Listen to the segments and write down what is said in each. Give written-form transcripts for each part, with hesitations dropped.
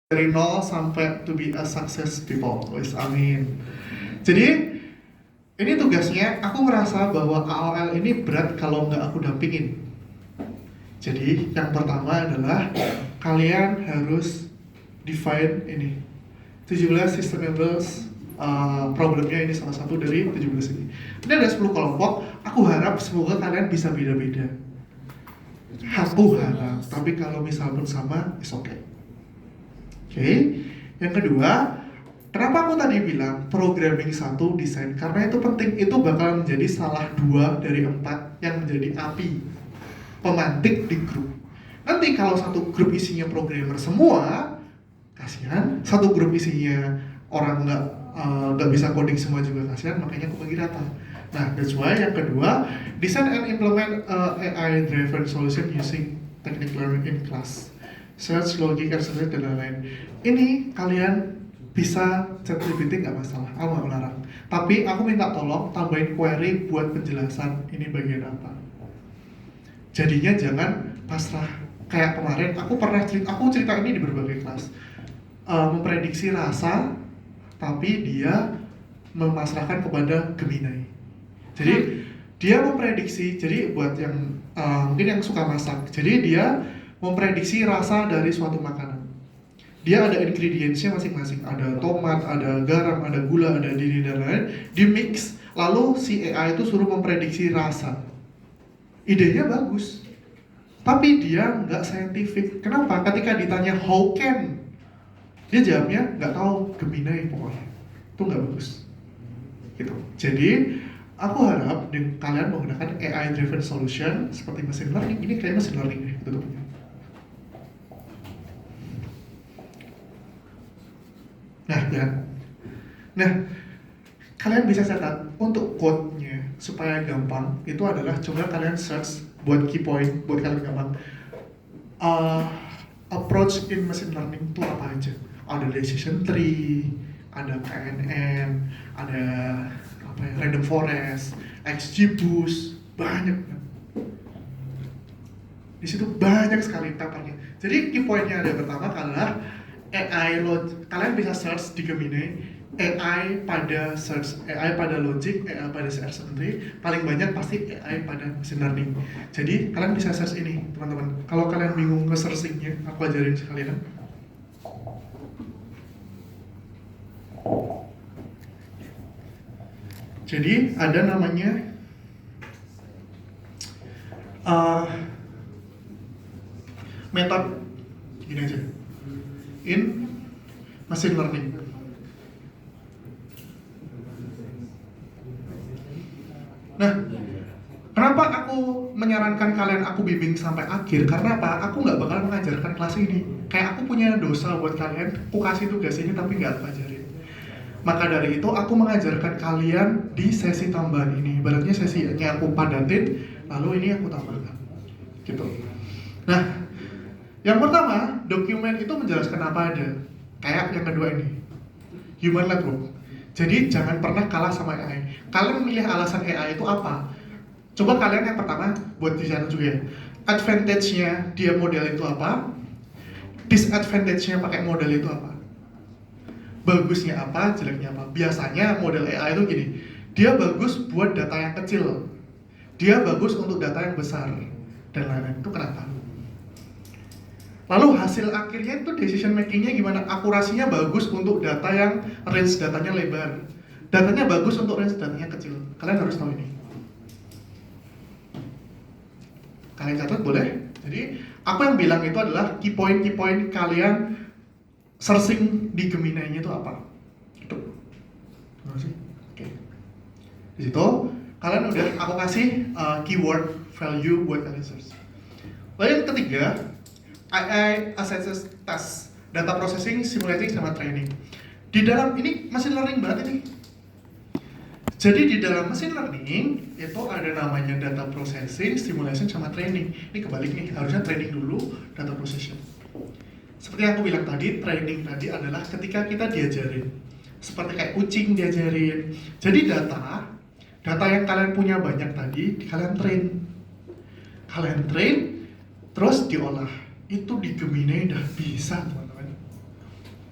dari nol sampai to be a success people. Wis, amin. Jadi ini tugasnya, aku ngerasa bahwa AOL ini berat kalau nggak aku dampingin. Jadi yang pertama adalah kalian harus define ini 17 sustainable problemnya, ini salah satu dari 17 ini. Ini ada 10 kelompok, aku harap semoga kalian bisa beda-beda. Aku harap, tapi kalau misal pun sama, is okay. Oke, yang kedua, kenapa aku tadi bilang programming satu desain? Karena itu penting, itu bakal menjadi salah 2 dari 4 yang menjadi api pemantik di grup. Nanti kalau satu grup isinya programmer semua, kasihan. Satu grup isinya orang nggak bisa coding semua juga, kasihan. Makanya aku bagi rata. Nah, that's why yang kedua, design and implement AI driven solution using technique learning in class. Search, logic, exercise, dan lain-lain. Ini kalian bisa ChatGPT nggak masalah, aku nggak melarang. Tapi aku minta tolong tambahin query buat penjelasan ini bagian apa. Jadinya jangan pasrah. Kayak kemarin, aku cerita ini di berbagai kelas. Memprediksi rasa, tapi dia memasrahkan kepada Gemini. Jadi dia memprediksi, jadi buat yang mungkin yang suka masak, jadi dia memprediksi rasa dari suatu makanan. Dia ada ingredientsnya masing-masing, ada tomat, ada garam, ada gula, ada ini dan lain, di mix, lalu si AI itu suruh memprediksi rasa. Idenya bagus, tapi dia nggak scientific. Kenapa? Ketika ditanya how can, dia jawabnya nggak tahu, Gemini pokoknya. Itu nggak bagus. Gitu. Jadi aku harap kalian menggunakan AI driven solution seperti machine learning. Ini kayak machine learning deh, tutupnya. Nah, kalian bisa catat untuk code-nya supaya gampang. Itu adalah coba kalian search buat key point, buat kalian gampang. Approach in machine learning itu apa aja? Ada decision tree, ada KNN, ada random forest, XGBoost, banyak. Di situ banyak sekali papernya. Jadi key point-nya ada pertama adalah kalian bisa search di Gemini AI pada search, AI pada logic, AI pada search tree, paling banyak pasti AI pada machine learning. Jadi kalian bisa search ini, teman-teman. Kalau kalian bingung nge-searchingnya, aku ajarin sekalian. Jadi ada namanya metode gini aja, in machine learning. Nah, kenapa aku menyarankan kalian aku bimbing sampai akhir? Karena apa? Aku nggak bakal mengajarkan kelas ini. Kayak aku punya dosa buat kalian, aku kasih tugas ini tapi nggak aku ajarin. Maka dari itu aku mengajarkan kalian di sesi tambahan ini. Ibaratnya sesinya aku padatin, lalu ini aku tambahkan. Gitu. Nah, yang pertama, dokumen itu menjelaskan apa ada. Kayak yang kedua ini, human network. Jadi jangan pernah kalah sama AI. Kalian memilih alasan AI itu apa? Coba kalian yang pertama buat di sana juga ya. Advantage-nya dia model itu apa? Disadvantage-nya pakai model itu apa? Bagusnya apa, jeleknya apa? Biasanya model AI itu gini, dia bagus buat data yang kecil, dia bagus untuk data yang besar, dan lain-lain. Itu kenapa? Lalu hasil akhirnya itu decision makingnya gimana? Akurasinya bagus untuk data yang range datanya lebar, datanya bagus untuk range datanya kecil. Kalian harus tahu ini. Kalian catat boleh? Jadi aku yang bilang itu adalah key point kalian searching di Gemini-nya itu apa? Itu. Oke. Di situ kalian udah aku kasih keyword value buat kalian search. Lalu yang ketiga, AI assessment task, data processing, simulating, sama training. Di dalam ini machine learning banget ini. Jadi di dalam machine learning itu ada namanya data processing, simulation, sama training. Ini kebalik nih, harusnya training dulu, data processing. Seperti yang aku bilang tadi, training tadi adalah ketika kita diajarin. Seperti kayak kucing diajarin. Jadi data yang kalian punya banyak tadi, kalian train, terus diolah. Itu di Gemini udah bisa, teman-teman.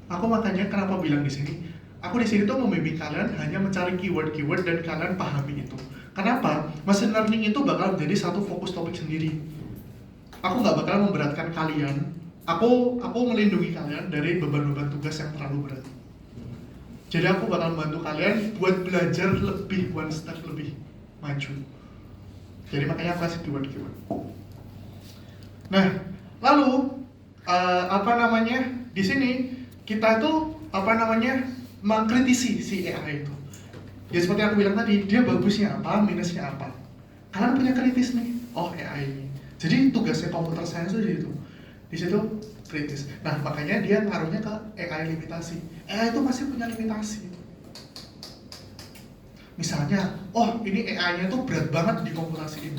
Aku makanya kenapa bilang di sini, aku di sini tuh membimbing kalian hanya mencari keyword-keyword dan kalian pahami itu. Kenapa? Machine learning itu bakal menjadi satu fokus topik sendiri. Aku nggak bakal memberatkan kalian. Aku melindungi kalian dari beban-beban tugas yang terlalu berat. Jadi aku bakal membantu kalian buat belajar lebih one step lebih maju. Jadi makanya aku kasih keyword-keyword. Nah, lalu di sini kita itu mengkritisi si AI itu. Ya seperti aku bilang tadi, dia bagusnya apa, minusnya apa. Kalian punya kritis nih, oh AI ini. Jadi tugasnya computer science itu di situ kritis. Nah makanya dia ngaruhnya ke AI limitasi. AI itu masih punya limitasi. Misalnya, oh ini AI-nya tuh berat banget dikomputasiin.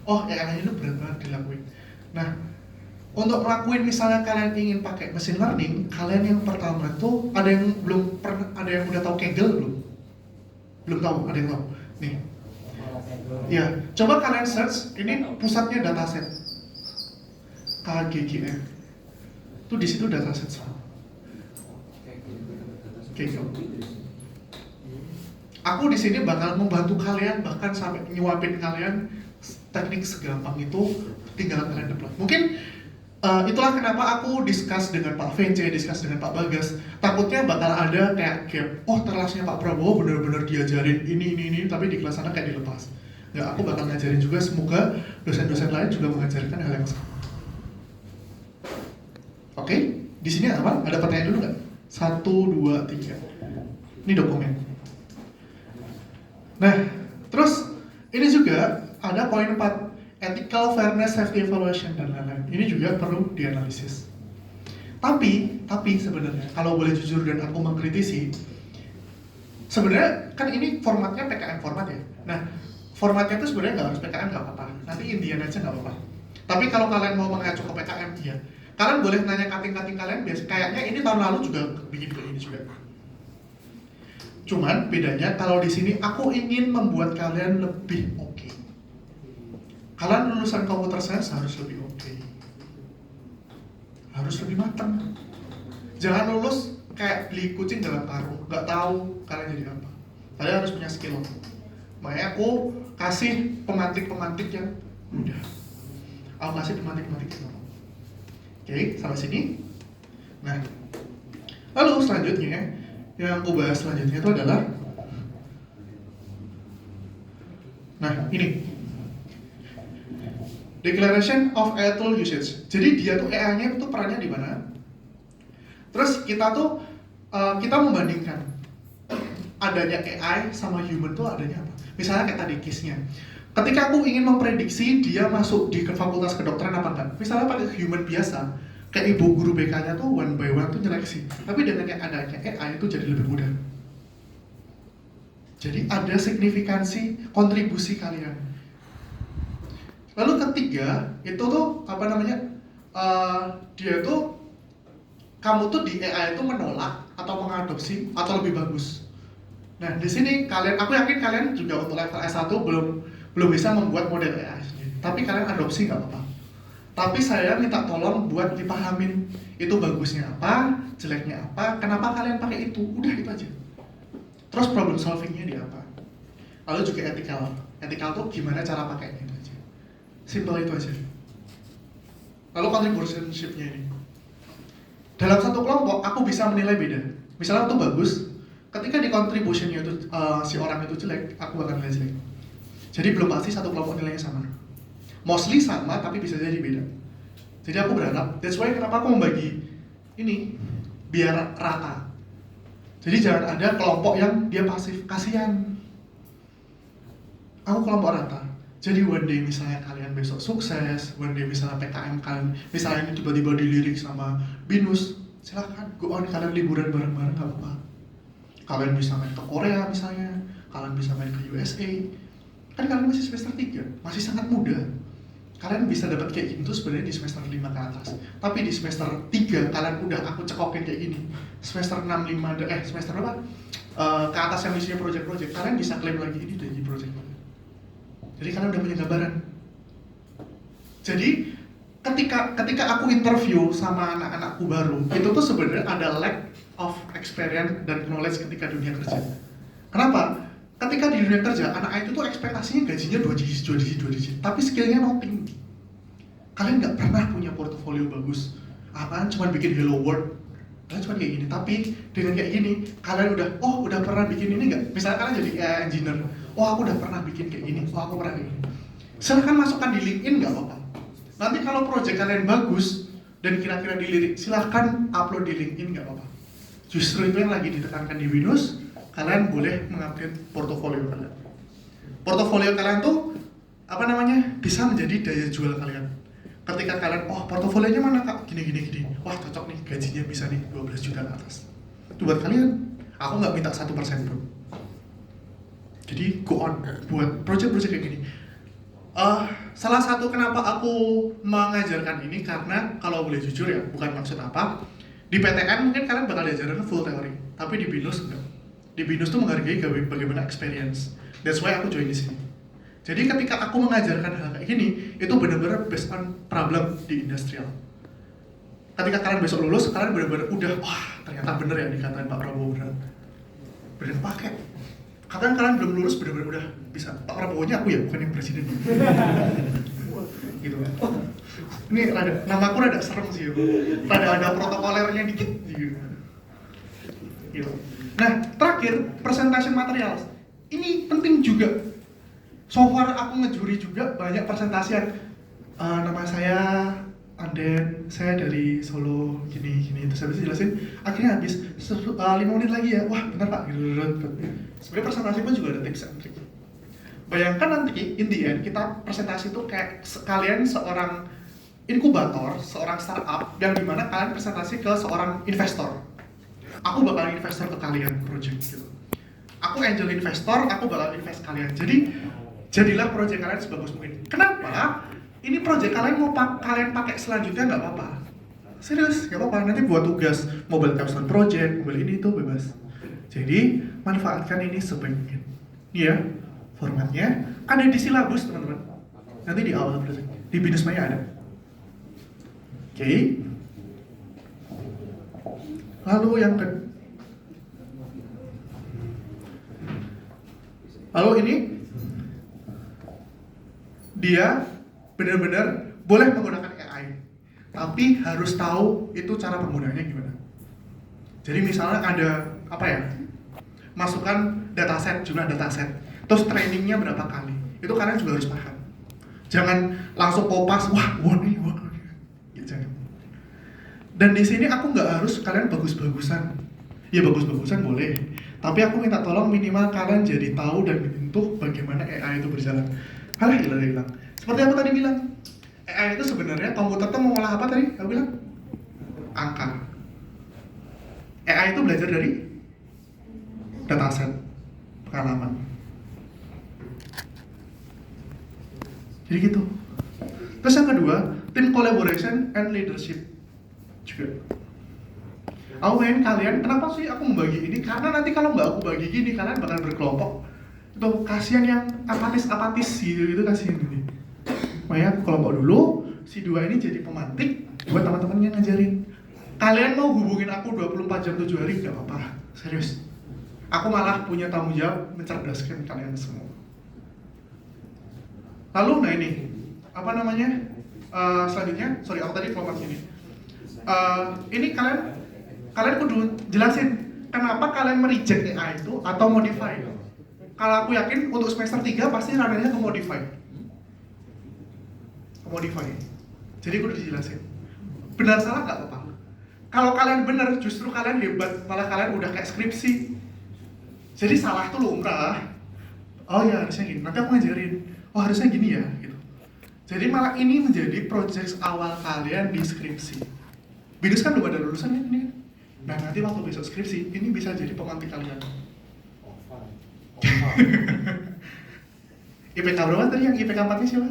Oh AI-nya itu berat banget dilakuin. Nah, untuk ngelakuin misalnya kalian ingin pakai machine learning, kalian yang pertama tuh ada yang udah tahu Kaggle belum? Belum tahu, ada yang tahu? Nih. Ya, coba kalian search, ini pusatnya dataset. KGGM. Tuh di situ dataset semua. Kaggle. Aku di sini bakal membantu kalian bahkan sampai nyuapin kalian teknik segampang itu, tinggal kalian deploy. Mungkin itulah kenapa aku discuss dengan Pak Vence, discuss dengan Pak Bagas. Takutnya bakal ada kayak gap. Oh kelasnya Pak Prabowo benar-benar diajarin ini, tapi di kelas sana kayak dilepas. Nggak, aku bakal ngajarin juga. Semoga dosen-dosen lain juga mengajarkan hal yang sama. Oke, di sini apa? Ada pertanyaan dulu nggak? 1, 2, 3. Ini dokumen. Nah, terus ini juga ada poin 4, ethical fairness, safety evaluation dan lain-lain. Ini juga perlu dianalisis. Tapi sebenarnya kalau boleh jujur dan aku mengkritisi, sebenarnya kan ini formatnya PKM format ya. Nah, formatnya itu sebenarnya nggak harus PKM, nggak apa-apa. Nanti Indian aja nggak apa-apa. Tapi kalau kalian mau mengacu ke PKM, iya. Kalian boleh nanya kating-kating kalian, biasa kayaknya ini tahun lalu juga bikin kayak ini juga. Cuman bedanya kalau di sini aku ingin membuat kalian lebih oke. Kalian lulusan computer science harus lebih oke. Harus lebih matang. Jangan lulus kayak beli kucing dalam karung, nggak tahu kalian jadi apa. Kalian harus punya skill. Makanya aku kasih pemantik-pemantik yang mudah. Aku kasih pemantik-pemantik yang gampang. Oke, sampai sini. Nah, lalu selanjutnya yang aku bahas selanjutnya itu adalah, nah ini Declaration of AI Tool Usage. Jadi dia tuh AI-nya itu perannya di mana? Terus kita tuh kita membandingkan adanya AI sama human tuh adanya apa? Misalnya kayak tadi case-nya. Ketika aku ingin memprediksi dia masuk di fakultas kedokteran apa enggak? Misalnya pakai human biasa, kayak ibu guru BK-nya tuh one by one tuh nyeleksi. Tapi dengan yang adanya AI itu jadi lebih mudah. Jadi ada signifikansi kontribusi kalian. Lalu ketiga, itu tuh dia tuh, kamu tuh di AI itu menolak atau mengadopsi atau lebih bagus. Nah di sini aku yakin kalian juga untuk level S1 belum bisa membuat model AI sendiri. Tapi kalian adopsi nggak apa-apa. Tapi saya minta tolong buat dipahamin itu bagusnya apa, jeleknya apa, kenapa kalian pakai itu, udah itu aja. Terus problem solvingnya di apa. Lalu juga ethical tuh gimana cara pakainya itu aja. Simple itu aja. Lalu contributionship-nya ini. Dalam satu kelompok aku bisa menilai beda. Misalnya itu bagus, ketika di contribution-nya itu si orang itu jelek, aku akan nilai jelek. Jadi belum pasti satu kelompok nilainya sama. Mostly sama tapi bisa jadi beda. Jadi aku berharap, that's why kenapa aku membagi ini biar rata. Jadi jangan ada kelompok yang dia pasif, kasihan. Aku kelompok rata. Jadi one day misalnya kalian besok sukses, one day misalnya PKM kalian, misalnya ini tiba-tiba dilirik sama BINUS, silahkan go on, kalian liburan bareng-bareng gak apa-apa. Kalian bisa main ke Korea misalnya, kalian bisa main ke USA. Kan kalian masih semester 3, masih sangat muda. Kalian bisa dapat kayak gitu sebenarnya di semester 5 ke atas. Tapi di semester 3 kalian udah aku cekokin kayak gini. Semester 6, 5, semester berapa? Ke atas yang isinya project-project, kalian bisa klaim lagi ini dari project. Jadi kalian udah punya gambaran. Jadi ketika aku interview sama anak-anakku baru, itu tuh sebenarnya ada lag of experience dan knowledge ketika dunia kerja. Kenapa? Ketika di dunia kerja, anak IT tuh ekspektasinya gajinya 2 digit, tapi skillnya nothing. Kalian nggak pernah punya portofolio bagus, kalian cuma bikin hello world, kalian cuma kayak gini. Tapi dengan kayak gini, kalian udah pernah bikin ini nggak? Misalnya kalian jadi engineer, aku udah pernah bikin kayak gini, aku pernah kayak gini. Silahkan masukkan di LinkedIn, nggak apa-apa. Nanti kalau project kalian bagus dan kira-kira dilirik, silahkan upload di LinkedIn, nggak apa-apa. Justru itu yang lagi ditekankan di Windows. Kalian boleh mengupdate portofolio kalian. Portofolio kalian tuh bisa menjadi daya jual kalian. Ketika kalian, portofolionya mana kak? Gini. Wah cocok nih, gajinya bisa nih 12 juta ke atas. Itu buat kalian. Aku nggak minta 1% pun. Jadi go on buat project-project kayak gini. Salah satu kenapa aku mengajarkan ini karena kalau boleh jujur ya, bukan maksud apa. Di PTN mungkin kalian bakal diajarin full teori, tapi di BINUS enggak. Di BINUS tuh menghargai bagaimana experience. That's why aku join di sini. Jadi ketika aku mengajarkan hal kayak gini, itu benar-benar based on problem di industrial. Ketika kalian besok lulus, kalian benar-benar ternyata bener ya dikatain Pak Prabowo bener pakai. Kadang kalian belum lulus benar-benar udah bisa. Pak Prabowo-nya aku ya, bukan yang presiden. Gitu. Ini namaku rada serem sih, ada protokolernya dikit gitu. Nah, terakhir presentation materials. Ini penting juga. So far aku ngejuri juga banyak presentasi nama saya Anden, saya dari Solo, gini. Terus habis jelasin, akhirnya habis 5 menit lagi ya. Wah, benar Pak. Sebenarnya presentasi pun juga ada tips and trick. Bayangkan nanti in the end kita presentasi itu kayak kalian seorang inkubator, seorang startup yang dimana kalian presentasi ke seorang investor. Aku bakal investor ke kalian project gitu. Aku angel investor, aku bakal invest kalian. Jadi jadilah project kalian sebagus mungkin. Kenapa? Ini project kalian mau kalian pakai selanjutnya nggak apa-apa. Serius, nggak apa-apa. Nanti buat tugas mobile capstone project, mobile ini itu bebas. Jadi manfaatkan ini sebaik mungkin. Iya, formatnya ada di silabus teman-teman. Nanti di awal project di BINUS Maya ada. Oke. Lalu ini dia benar-benar boleh menggunakan AI, tapi harus tahu itu cara penggunaannya gimana. Jadi misalnya ada masukkan dataset, jumlah dataset, terus trainingnya berapa kali, itu kalian juga harus paham. Jangan langsung kopas, wah, ya, jangan. Dan di sini aku nggak harus kalian bagus-bagusan. Ya bagus-bagusan boleh, tapi aku minta tolong minimal kalian jadi tahu dan menyentuh bagaimana AI itu berjalan. Hilang. Seperti aku tadi bilang, AI itu sebenarnya komputer tuh mau ngolah apa tadi? Aku bilang angka. AI itu belajar dari dataset, pengalaman. Jadi gitu. Terus yang kedua, team collaboration and leadership juga. Aku pengen kalian, kenapa sih aku membagi ini? Karena nanti kalau nggak aku bagi gini, kalian bakal berkelompok. Itu kasihan yang apatis gitu kasihan gini. Makanya aku kelompok dulu, si dua ini jadi pemantik buat teman-teman yang ngajarin. Kalian mau hubungin aku 24 jam 7 hari, nggak apa-apa, serius. Aku malah punya tanggung jawab mencerdaskan kalian semua. Lalu, ini, selanjutnya, aku tadi kelompok sini. Ini kalian kudu jelasin kenapa kalian mereject AI itu atau modify. Kalau aku yakin untuk semester 3 pasti ranahnya ke modify. Jadi kudu dijelasin. Benar salah nggak apa-apa. Kalau kalian benar, justru kalian hebat, malah kalian udah kayak skripsi. Jadi salah tuh lumrah. Oh ya harusnya gini. Nanti aku ngajarin. Oh harusnya gini ya. Gitu. Jadi malah ini menjadi project awal kalian di skripsi. BINUS kan belum ada lulusan ini kan. Nah nanti waktu besok skripsi, ini bisa jadi pemantik kalian. IPK berapa tadi yang IPK 4-nya siapa?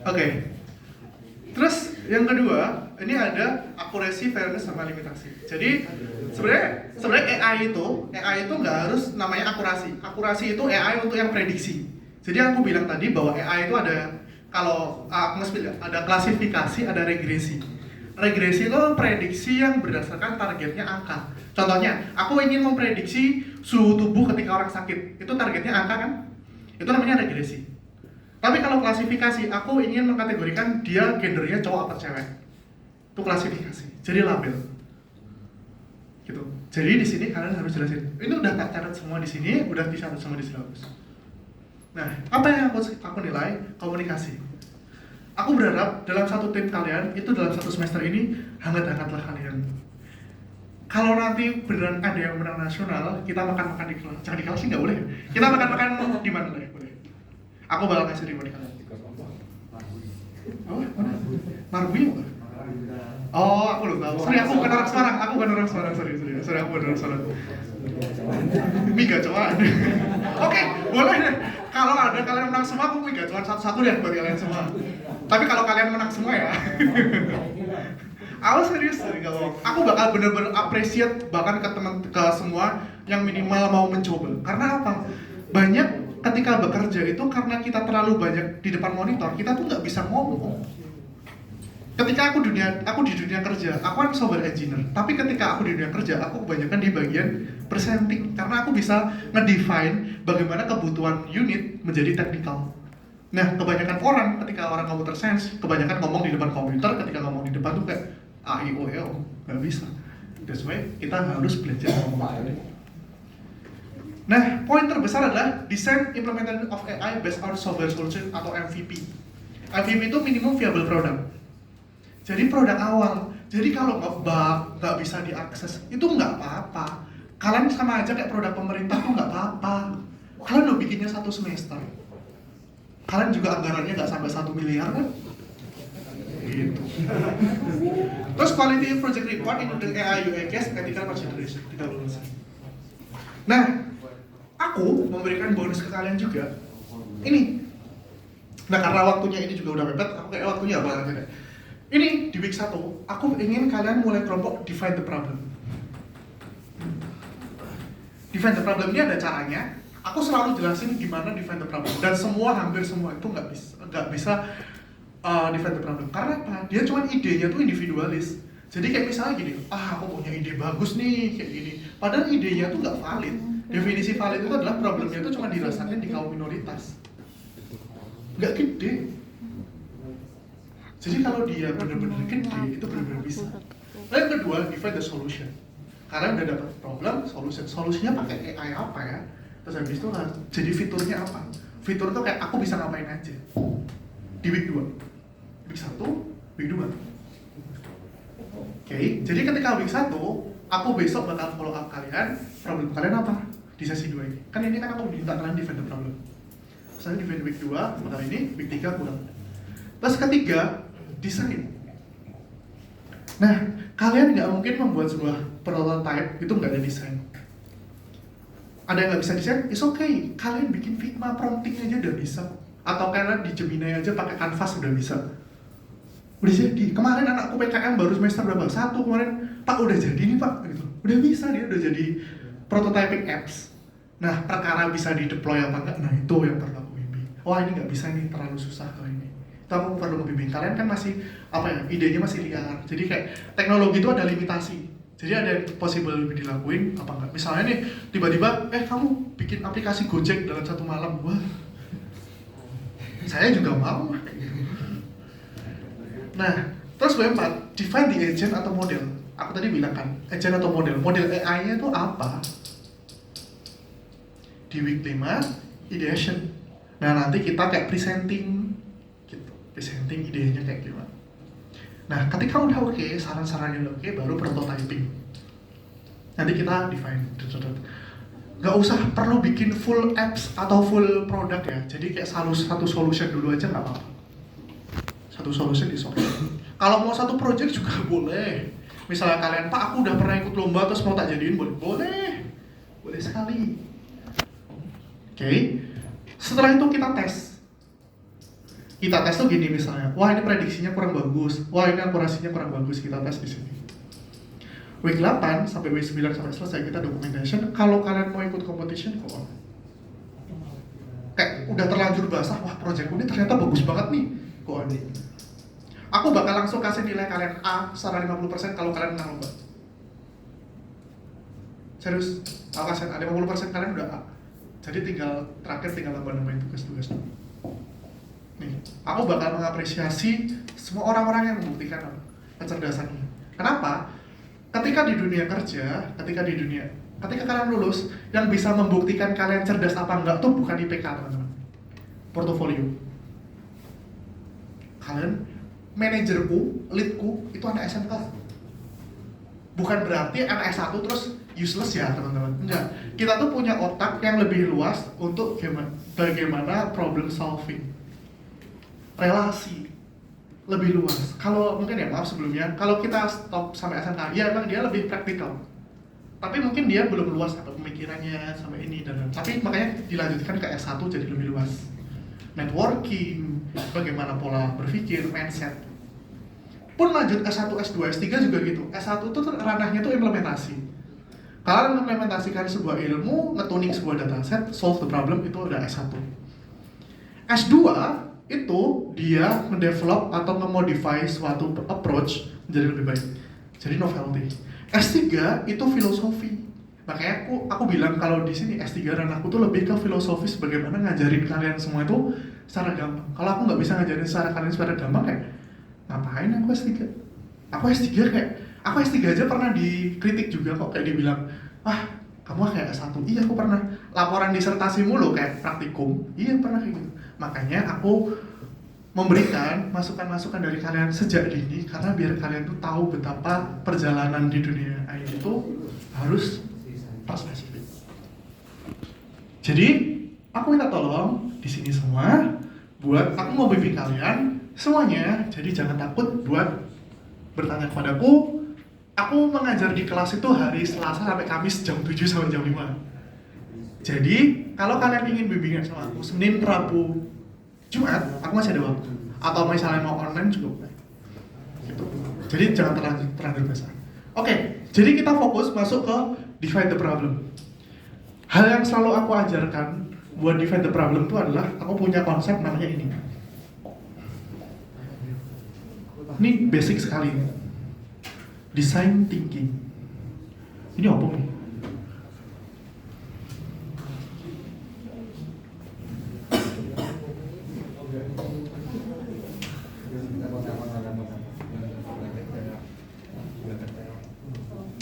Oke. Terus yang kedua, ini ada akurasi, fairness, sama limitasi. Jadi sebenarnya AI itu nggak harus namanya akurasi. Akurasi itu AI untuk yang prediksi. Jadi aku bilang tadi bahwa AI itu ada kalau aku nge-spill ya, ada klasifikasi, ada regresi. Regresi itu prediksi yang berdasarkan targetnya angka. Contohnya, aku ingin memprediksi suhu tubuh ketika orang sakit. Itu targetnya angka kan? Itu namanya regresi. Tapi kalau klasifikasi, aku ingin mengkategorikan dia gendernya cowok atau cewek. Itu klasifikasi. Jadi label. Gitu. Jadi di sini kalian harus jelasin. Ini udah tak catat semua di sini, udah dicatat semua di silabus. Nah, apa yang aku nilai? Komunikasi. Aku berharap dalam satu tim kalian, itu dalam satu semester ini, hangat-hangatlah kalian. Kalau nanti beneran ada yang menang nasional, kita makan-makan di kelas. Jangan di kelas sih nggak boleh. Kita makan-makan di mana lah ya, boleh. Aku bakal ngasih reward kalian. Oh, mana? Marbuy apa? Oh, aku lupa. Sorry, aku bukan orang Semarang. Sorry, aku bukan orang Semarang. Mie gacoan. Oke, boleh deh. Kalau ada kalian menang semua, aku mie gacoan satu-satu deh buat kalian semua. Tapi kalau kalian menang semua ya. Aku serius dari kalau aku bakal bener-bener appreciate bahkan ke semua yang minimal mau mencoba. Karena apa? Banyak ketika bekerja itu karena kita terlalu banyak di depan monitor, kita tuh nggak bisa ngomong. Ketika aku di dunia kerja, aku kan software engineer. Tapi ketika aku di dunia kerja, aku kebanyakan di bagian presenting karena aku bisa ngedefine bagaimana kebutuhan unit menjadi technical. Nah, kebanyakan orang ketika orang computer science, kebanyakan ngomong di depan komputer, ketika ngomong di depan tuh kayak A, I, O, E, O, nggak bisa. That's why kita harus belajar ngomong. Nah, poin terbesar adalah Design Implementation of AI Based on Software Solution atau MVP. MVP itu Minimum Viable Product. Jadi produk awal. Jadi kalau nggak bisa diakses, itu nggak apa-apa. Kalian sama aja kayak produk pemerintah tuh nggak apa-apa. Kalian udah bikinnya 1 semester. Kalian juga anggarannya nggak sampai 1 miliar kan? Gitu. Terus quality project report including AI, UI case, ethical consideration kita lulus. Nah, aku memberikan bonus ke kalian juga. Ini. Nah, karena waktunya ini juga udah mepet, aku kayak waktunya apa aja deh. Ini di week 1, aku ingin kalian mulai kelompok define the problem. Define the problem ini ada caranya. Aku selalu jelasin gimana define the problem dan hampir semua itu nggak bisa define the problem. Karena apa? Dia cuma idenya tuh individualis. Jadi kayak misalnya gini, aku punya ide bagus nih kayak gini. Padahal idenya tuh nggak valid. Definisi valid itu adalah problemnya itu cuma dirasakan di kaum minoritas. Nggak gede. Jadi kalau dia benar-benar gede, itu benar-benar bisa. Lalu yang kedua, define the solution. Karena udah dapat problem, solusinya pakai AI apa ya? Terus habis itu jadi fiturnya apa? Fitur itu kayak aku bisa ngapain aja. Di week 2, week 1, week 2. Oke, jadi ketika week 1, aku besok bakal follow up kalian. Problem kalian apa? Di sesi 2 ini. Kan ini kan aku minta kalian define the problem. Misalnya define week 2, sebentar ini, week 3 kurang. Terus ketiga, desain. Nah, kalian nggak mungkin membuat sebuah prototype itu nggak ada desain. Ada yang nggak bisa desain, it's okay. Kalian bikin Figma prompting aja udah bisa. Atau kalian di Gemini aja pakai Canvas udah bisa. Udah jadi. Kemarin anakku PKM baru semester berapa? 1 kemarin, Pak udah jadi nih Pak. Gitu. Udah bisa dia udah jadi prototyping apps. Nah, perkara bisa di deploy apa enggak? Nah itu yang perlu aku bimbing. Wah ini nggak bisa nih, terlalu susah kalau ini. Kamu perlu membimbing. Kalian kan masih idenya masih liar. Jadi kayak teknologi itu ada limitasi. Jadi ada yang possible lebih dilakuin apa enggak. Misalnya nih tiba-tiba kamu bikin aplikasi Gojek dalam 1 malam. Wah. Saya juga mau. Nah, terus W4, define the agent atau model. Aku tadi bilang kan, agent atau model. Model AI-nya itu apa? Di week 5, ideation. Nah, nanti kita kayak presenting presenting idenya kayak gimana. Nah, ketika udah oke, saran-sarannya udah oke, baru prototyping. Nanti kita define. Nggak usah perlu bikin full apps atau full produk ya. Jadi kayak satu solution dulu aja nggak apa-apa. Satu solution di solution. Kalau mau satu project juga boleh. Misalnya kalian, Pak aku udah pernah ikut lomba terus mau tak jadiin, boleh. Boleh sekali. Oke. Setelah itu kita tes. Kita tes tuh gini misalnya, wah ini prediksinya kurang bagus, wah ini akurasinya kurang bagus, kita tes di sini. Week 8 sampai week 9 sampai selesai kita documentation. Kalau kalian mau ikut competition kok kayak udah terlanjur basah, wah project ini ternyata bagus banget nih. go on. Aku bakal langsung kasih nilai kalian A secara 50% kalau kalian menang lomba. Serius, aku kasih A 50% kalian udah A. Jadi terakhir tinggal nambah-nambahin tugas-tugas. Nih, aku bakal mengapresiasi semua orang-orang yang membuktikan kecerdasannya. Kenapa? Ketika kalian lulus, yang bisa membuktikan kalian cerdas apa enggak tuh bukan IPK, teman-teman. Portofolio. Kalian, manajerku, leadku, itu anak SMK. Bukan berarti anak S1 terus useless ya, teman-teman. Enggak. Kita tuh punya otak yang lebih luas untuk bagaimana problem solving. Relasi lebih luas. Kalau mungkin ya maaf sebelumnya, kalau kita stop sampai SMK, ya emang dia lebih praktikal. Tapi mungkin dia belum luas apa pemikirannya sampai ini dan tapi makanya dilanjutkan ke S1 jadi lebih luas. Networking, bagaimana pola berpikir, mindset. Pun lanjut S1, S2, S3 juga gitu. S1 itu ranahnya tuh implementasi. Kalian mengimplementasikan sebuah ilmu, nge-tuning sebuah dataset, solve the problem, itu udah S1. S2 itu dia mendevelop atau memodify suatu approach menjadi lebih baik, jadi novelty. S3 itu filosofi. Makanya aku bilang kalau di sini S3 ranahku tuh lebih ke filosofis, bagaimana ngajarin kalian semua itu secara gampang. Kalau aku nggak bisa ngajarin kalian secara gampang, kayak ngapain aku S3? Aku S3 aja pernah dikritik juga kok, kayak dibilang, kamu kayak S1. Iya, aku pernah. Laporan disertasi mulu kayak praktikum. Iya, pernah kayak gitu. Makanya aku memberikan masukan-masukan dari kalian sejak dini, karena biar kalian tuh tahu betapa perjalanan di dunia IT itu harus spesifik. Jadi, aku minta tolong di sini semua buat aku mau bimbing kalian semuanya. Jadi jangan takut buat bertanya kepadaku. Aku mengajar di kelas itu hari Selasa sampai Kamis jam 7 sampai jam 5. Jadi, kalau kalian ingin bimbingan sama aku Senin, Rabu, Jumat, aku masih ada waktu. Atau misalnya mau online juga boleh. Gitu. Jadi jangan terlanjur besar. Oke, jadi kita fokus masuk ke divide the problem. Hal yang selalu aku ajarkan buat divide the problem itu adalah aku punya konsep namanya ini. Ini basic sekali. Design thinking. Ini apa nih?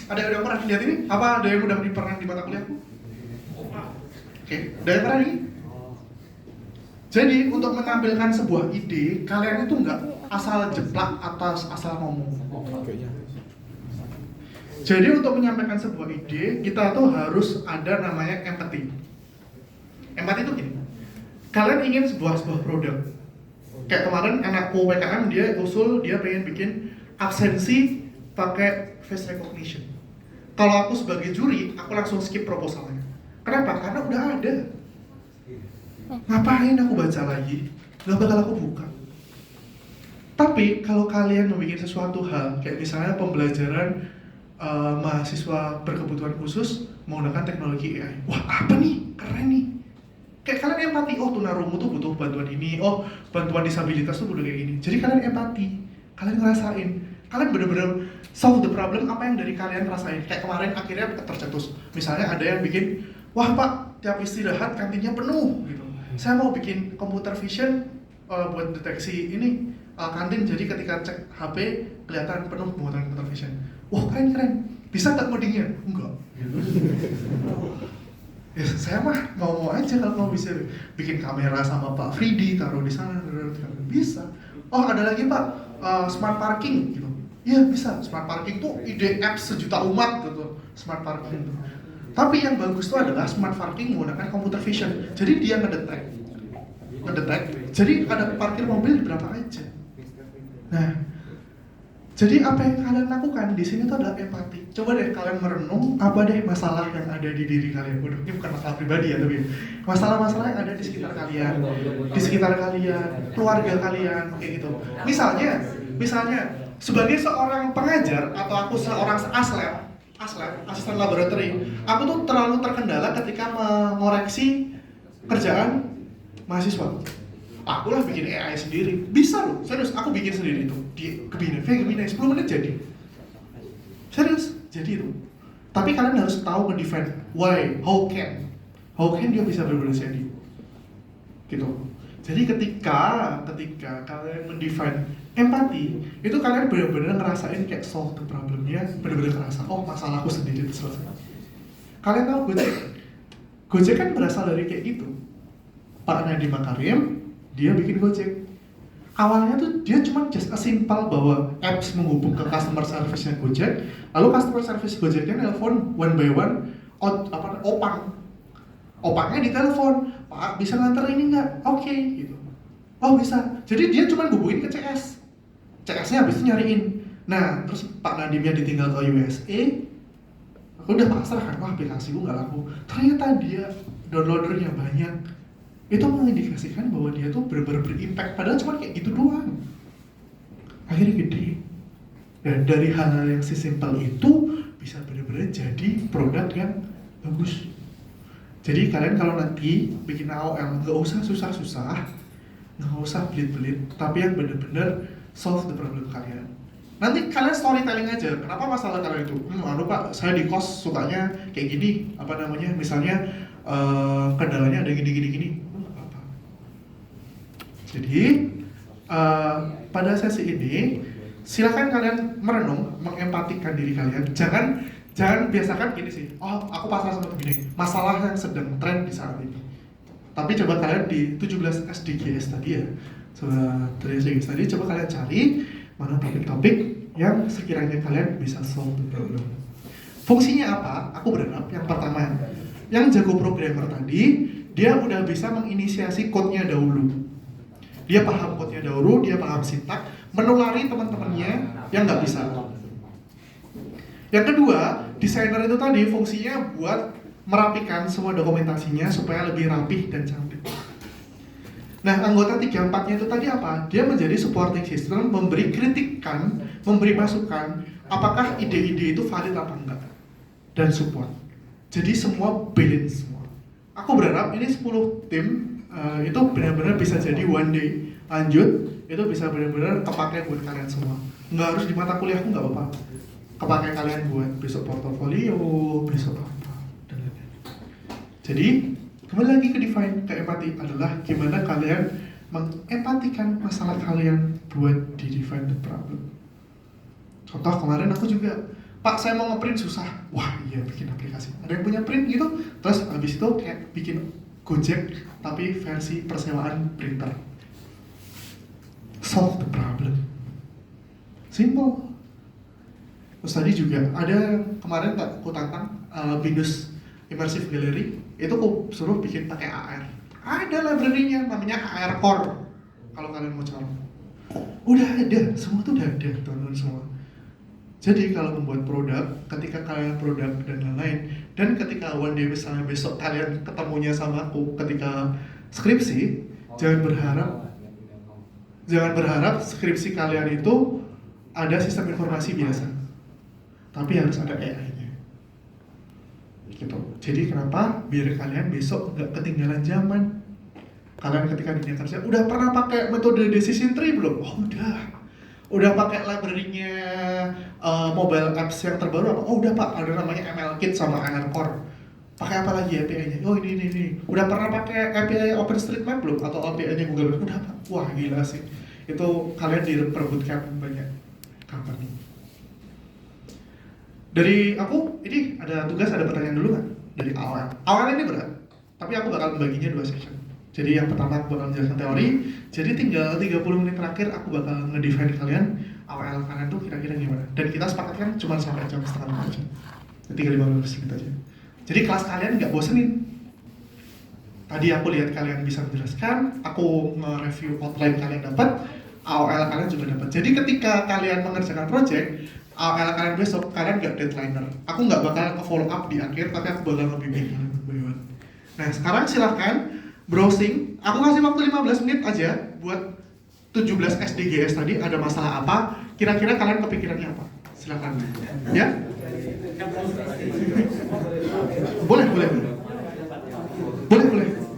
Ada yang pernah lihat ini? Apa ada yang udah pernah di mata kuliahku? Oke, ada yang pernah nih? Jadi untuk menampilkan sebuah ide, kalian itu nggak asal jeplak atas asal ngomong. Jadi untuk menyampaikan sebuah ide, kita tuh harus ada namanya empathy. Empathy itu gini, kalian ingin sebuah produk. Kayak kemarin anakku WKM dia pengen bikin absensi pakai face recognition. Kalau aku sebagai juri, aku langsung skip proposalnya. Kenapa? Karena udah ada. Ngapain aku baca lagi? Gak bakal aku buka. Tapi kalau kalian membuat sesuatu hal, kayak misalnya pembelajaran mahasiswa berkebutuhan khusus menggunakan teknologi AI. Wah, apa nih? Keren nih. Kayak kalian empati, tunarungu tuh butuh bantuan ini, bantuan disabilitas tuh butuh kayak gini. Jadi kalian empati, kalian ngerasain, kalian bener-bener solve the problem apa yang dari kalian rasain. Kayak kemarin akhirnya tercetus. Misalnya ada yang bikin, wah Pak, tiap istirahat kantinnya penuh gitu. Saya mau bikin computer vision buat deteksi ini kantin, jadi ketika cek HP kelihatan penuh menggunakan computer vision. Wah, keren. Bisa nggak codingnya? Enggak. Ya, saya mah mau aja kalau bisa bikin kamera sama Pak Fridi taruh di sana, bisa. Oh, ada lagi Pak, smart parking gitu. Iya bisa, smart parking tuh ide apps sejuta umat gitu, smart parking itu. Tapi yang bagus tuh adalah smart parking menggunakan computer vision. Jadi dia ngedetek. Jadi ada parkir mobil di berapa aja. Nah, jadi apa yang kalian lakukan di sini tuh adalah empati. Coba deh kalian merenung apa deh masalah yang ada di diri kalian. Waduh, ini bukan masalah pribadi ya, tapi masalah-masalah yang ada di sekitar kalian, keluarga kalian, kayak gitu. Misalnya sebagai seorang pengajar atau aku seorang asisten laboratori, aku tuh terlalu terkendala ketika mengoreksi kerjaan mahasiswa. Aku lah bikin AI sendiri. Bisa loh, serius. Aku bikin sendiri itu. Di Gemini 10 menit jadi. Serius, jadi itu. Tapi kalian harus tahu ngedefine why, how can dia bisa benar-benar jadi. Gitu. Jadi ketika kalian mendefine empati, itu kalian benar-benar ngerasain kayak solve the problemnya, benar-benar ngerasa, oh masalahku sendiri itu selesai. Kalian tahu Gojek kan berasal dari kayak gitu. Pak Nadiem Makarim, dia bikin Gojek. Awalnya tuh dia cuma just a simple bahwa apps menghubung ke customer service-nya Gojek, lalu customer service Gojeknya nelpon one by one, opangnya ditelepon, Pak bisa nganter ini nggak? Oke, gitu. Oh bisa. Jadi dia cuma hubungin ke CS-nya habis itu nyariin. Nah, terus Pak Nadiemnya ditinggal ke USA, aku udah pasrah kan, wah aplikasi gue nggak laku. Ternyata dia downloadernya banyak. Itu mengindikasikan bahwa dia tuh benar-benar berimpact, padahal cuma kayak gitu doang. Akhirnya gede. Dan dari hal-hal yang sesimpel itu bisa benar-benar jadi produk yang bagus. Jadi kalian kalau nanti bikin AOL nggak usah susah-susah, nggak usah belit-belit, tapi yang benar-benar solve the problem kalian. Nanti kalian storytelling aja, kenapa masalah kalian itu? Pak, saya di kos sukanya kayak gini, misalnya kendalanya ada gini. Jadi pada sesi ini silakan kalian merenung, mengempatikan diri kalian. Jangan biasakan gini sih. Oh, aku pasrah sama begini. Masalah yang sedang tren di saat ini. Tapi coba kalian di 17 SDGs tadi ya. Coba 3 SDGs tadi coba kalian cari mana topik-topik yang sekiranya kalian bisa solve the problem. Fungsinya apa? Aku berharap yang pertama, yang jago programmer tadi, dia udah bisa menginisiasi code-nya dahulu. Dia paham code-nya dahulu, dia paham sintak, menulari teman-temannya yang nggak bisa. Yang kedua, desainer itu tadi fungsinya buat merapikan semua dokumentasinya supaya lebih rapih dan cantik. Nah, anggota 3-4-nya itu tadi apa? Dia menjadi supporting system, memberi kritikan, memberi masukan, apakah ide-ide itu valid apa enggak, dan support. Jadi semua balance semua. Aku berharap ini 10 tim itu benar-benar bisa jadi one day lanjut, itu bisa benar-benar kepakai buat kalian semua. Nggak harus di mata kuliahku, nggak apa-apa. Kepakai kalian buat besok portofolio, besok apa, dan lain-lain. Jadi kembali lagi ke define, ke empati adalah gimana kalian mengempatikan masalah kalian buat di define the problem. Contoh kemarin aku juga, Pak saya mau ngeprint susah, wah iya bikin aplikasi. Ada yang punya print gitu, terus habis itu kayak bikin Gojek tapi versi persewaan printer. Solve the problem. Simple. Terus tadi juga ada kemarin aku tantang Binus Immersive Gallery, itu aku suruh bikin pakai AR. Ada library-nya namanya AR Core. Kalau kalian mau coba. Udah ada, semua tuh udah ada teman-teman semua. Jadi kalau membuat produk, ketika kalian produk dan lain-lain, dan ketika one day misalnya besok kalian ketemunya sama aku ketika skripsi, jangan berharap skripsi kalian itu ada sistem informasi biasa, tapi harus ada AI-nya. Gitu. Jadi kenapa? Biar kalian besok nggak ketinggalan zaman. Kalian ketika di dunia kerja, udah pernah pakai metode decision tree belum? Oh udah pakai library-nya mobile apps yang terbaru apa? Oh udah Pak, ada namanya ML Kit sama AR Core. Pakai apa lagi API-nya? Oh ini. Udah pernah pakai API OpenStreetMap belum? Atau API-nya Google Maps? Udah Pak. Wah gila sih. Itu kalian diperebutkan banyak company. Dari aku, ini ada tugas, ada pertanyaan dulu kan? Dari awal. Awal ini berat, tapi aku bakal membaginya 2 section. Jadi yang pertama aku bakal menjelaskan teori, jadi tinggal 30 menit terakhir aku bakal ngedefine kalian AWL kalian tuh kira-kira gimana. Dan kita sepakatkan cuma sampai jam setengah aja, 35 menit aja. Jadi kelas kalian nggak bosenin. Tadi aku lihat kalian bisa menjelaskan, aku nge-review outline kalian dapat, AWL kalian juga dapat. Jadi ketika kalian mengerjakan project, AWL kalian besok, kalian nggak deadliner. Aku nggak bakal follow up di akhir, tapi aku bakal ngebimbing kalian. Nah sekarang silahkan browsing, aku kasih waktu 15 menit aja buat 17 SDGs tadi, ada masalah apa, kira-kira kalian kepikirannya apa? Silakan. Ya? Boleh.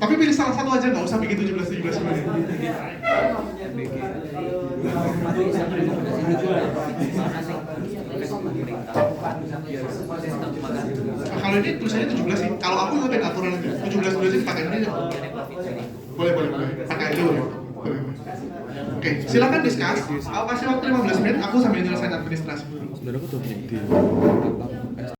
Tapi pilih salah satu aja. aja, nggak usah bikin 17 menit. Kalau ini tulisannya 17 sih. Kalau aku ikutin aturan itu 17 sih pakai ini aja. Boleh. Pakai aja boleh. Oke, silakan discuss. Aku kasih waktu 15 menit, aku sambil nyelesain administrasi dulu. Sebenarnya aku tuh punya ide.